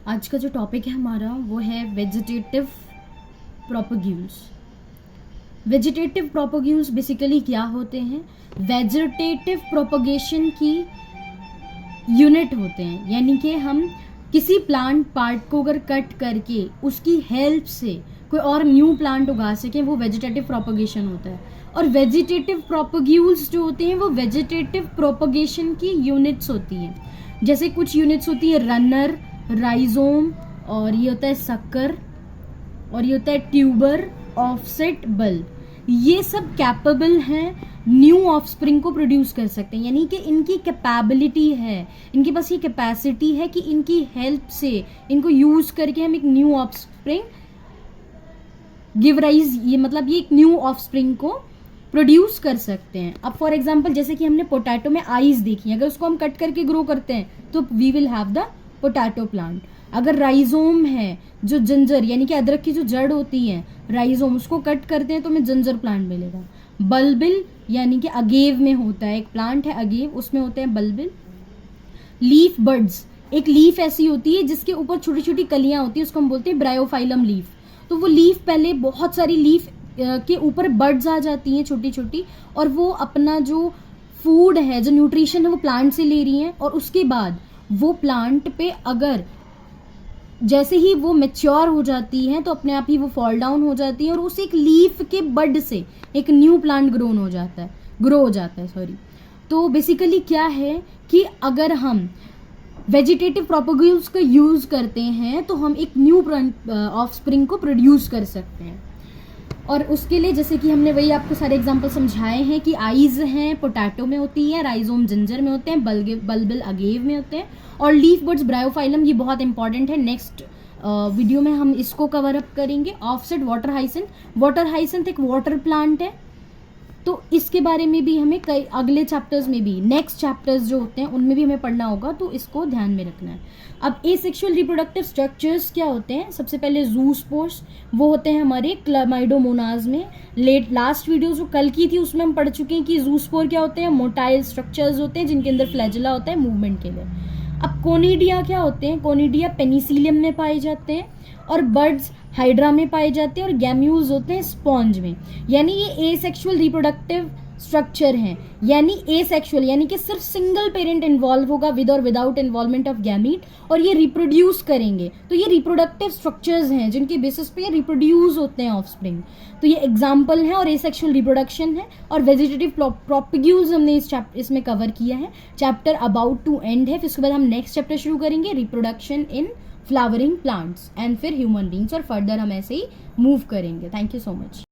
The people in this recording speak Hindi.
आज का जो टॉपिक है हमारा वो है वेजिटेटिव प्रोपोग्यूल्स। वेजिटेटिव प्रोपोग्यूल्स बेसिकली क्या होते हैं? वेजिटेटिव प्रोपोगेशन की यूनिट होते हैं, यानी कि हम किसी प्लांट पार्ट को अगर कट करके उसकी हेल्प से कोई और न्यू प्लांट उगा सकें, वो वेजिटेटिव प्रोपोगेशन होता है। और वेजिटेटिव प्रोपोग्यूल्स जो होते हैं वो वेजिटेटिव प्रोपोगेशन की यूनिट्स होती हैं। जैसे कुछ यूनिट्स होती है रनर, राइजोम, और ये होता है सक्कर, और ये होता है ट्यूबर, ऑफसेट, बल्ब। ये सब कैपेबल हैं न्यू ऑफस्प्रिंग को प्रोड्यूस कर सकते हैं, यानी कि इनकी कैपेबिलिटी है, इनके पास ये कैपेसिटी है कि इनकी हेल्प से, इनको यूज करके हम एक न्यू ऑफस्प्रिंग गिव राइज, ये मतलब ये एक न्यू ऑफस्प्रिंग को प्रोड्यूस कर सकते हैं। अब फॉर एग्जांपल जैसे कि हमने पोटैटो में आईज देखी, अगर उसको हम कट करके ग्रो करते हैं तो we will have the potato plant. अगर राइजोम है, जो जंजर यानी कि अदरक की जो जड़ होती है, राइजोम, उसको कट करते हैं तो हमें जंजर प्लांट मिलेगा। बल्बिल यानी कि अगेव में होता है, एक प्लांट है अगेव, उसमें होते हैं बल्बिल। लीफ बड्स, एक लीफ ऐसी होती है जिसके ऊपर छोटी छोटी कलियां होती है, उसको हम बोलते हैं ब्रायोफाइलम लीफ। तो वो लीफ पहले बहुत सारी लीफ के ऊपर बड्स आ जाती हैं छोटी छोटी, और वो अपना जो फूड है, जो न्यूट्रिशन है, वो प्लांट से ले रही हैं। और उसके बाद वो प्लांट पे अगर जैसे ही वो मैच्योर हो जाती हैं तो अपने आप ही वो फॉल डाउन हो जाती है, और उस एक लीफ के बड से एक न्यू प्लांट ग्रो हो जाता है सॉरी। तो बेसिकली क्या है कि अगर हम वेजिटेटिव प्रोपोग्यूल्स का यूज करते हैं तो हम एक न्यू ऑफस्प्रिंग को प्रोड्यूस कर सकते हैं। और उसके लिए जैसे कि हमने वही आपको सारे एग्जांपल समझाए हैं कि आईज हैं पोटैटो में होती है, राइजोम जिंजर में होते हैं, बल्बिल अगेव में होते हैं, और लीफ बड्स ब्रायोफाइलम, ये बहुत इंपॉर्टेंट है। नेक्स्ट वीडियो में हम इसको कवर अप करेंगे। ऑफसेट वाटर हाइसेंथ एक वाटर प्लांट है, तो इसके बारे में भी हमें कई अगले चैप्टर्स में भी, नेक्स्ट चैप्टर्स जो होते हैं उनमें भी हमें पढ़ना होगा, तो इसको ध्यान में रखना है। अब एसेक्सुअल रिप्रोडक्टिव स्ट्रक्चर्स क्या होते हैं? सबसे पहले ज़ूस्पोर्स, वो होते हैं हमारे क्लामाइडोमोनाज में। लास्ट वीडियो जो कल की थी उसमें हम पढ़ चुके हैं कि ज़ूस्पोर क्या होते हैं, मोटाइल स्ट्रक्चर्स होते हैं जिनके अंदर फ्लैजेला होता है मूवमेंट के लिए। अब कोनिडिया क्या होते हैं? कोनिडिया पेनिसिलियम में पाए जाते हैं, और बर्ड्स हाइड्रा में पाए जाते हैं, और गैम्यूल्स होते हैं स्पॉन्ज में। यानी ये एसेक्सुअल रिप्रोडक्टिव स्ट्रक्चर हैं, यानी एसेक्सुअल यानी कि सिर्फ सिंगल पेरेंट इन्वॉल्व होगा विद और विदाउट इन्वॉल्वमेंट ऑफ गैमीट, और ये रिप्रोड्यूस करेंगे। तो ये रिप्रोडक्टिव स्ट्रक्चर्स हैं जिनके बेसिस पे ये रिप्रोड्यूस होते हैं ऑफस्प्रिंग। तो ये एग्जाम्पल है और एसेक्सुअल रिप्रोडक्शन है। और वेजिटेटिव प्रोपोग्यूल्स हमने इसमें कवर किया है, चैप्टर अबाउट टू एंड है। फिर उसके बाद हम नेक्स्ट चैप्टर शुरू करेंगे, reproduction in flowering plants, and फिर ह्यूमन बींग्स, और फर्दर हम ऐसे ही मूव करेंगे। Thank you so much.